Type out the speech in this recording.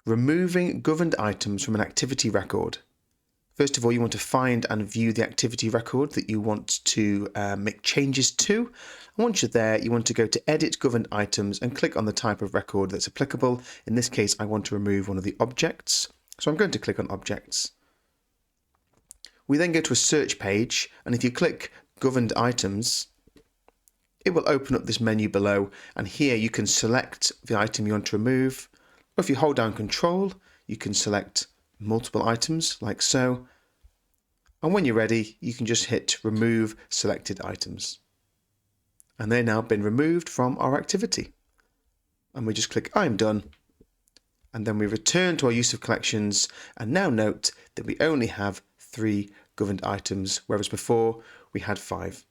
removing governed items from an activity record. First of all, you want to find and view the activity record that you want to make changes to. And once you're there, you want to go to Edit Governed Items and click on the type of record that's applicable. In this case, I want to remove one of the objects. So I'm going to click on Objects. We then go to a search page, and if you click Governed Items, it will open up this menu below, and here you can select the item you want to remove, or if you hold down Control, you can select multiple items like so, and when you're ready you can just hit Remove Selected Items, and they've now been removed from our activity. And we just click I'm done, and then we return to our use of collections, and now note that we only have 3 governed items, whereas before we had 5.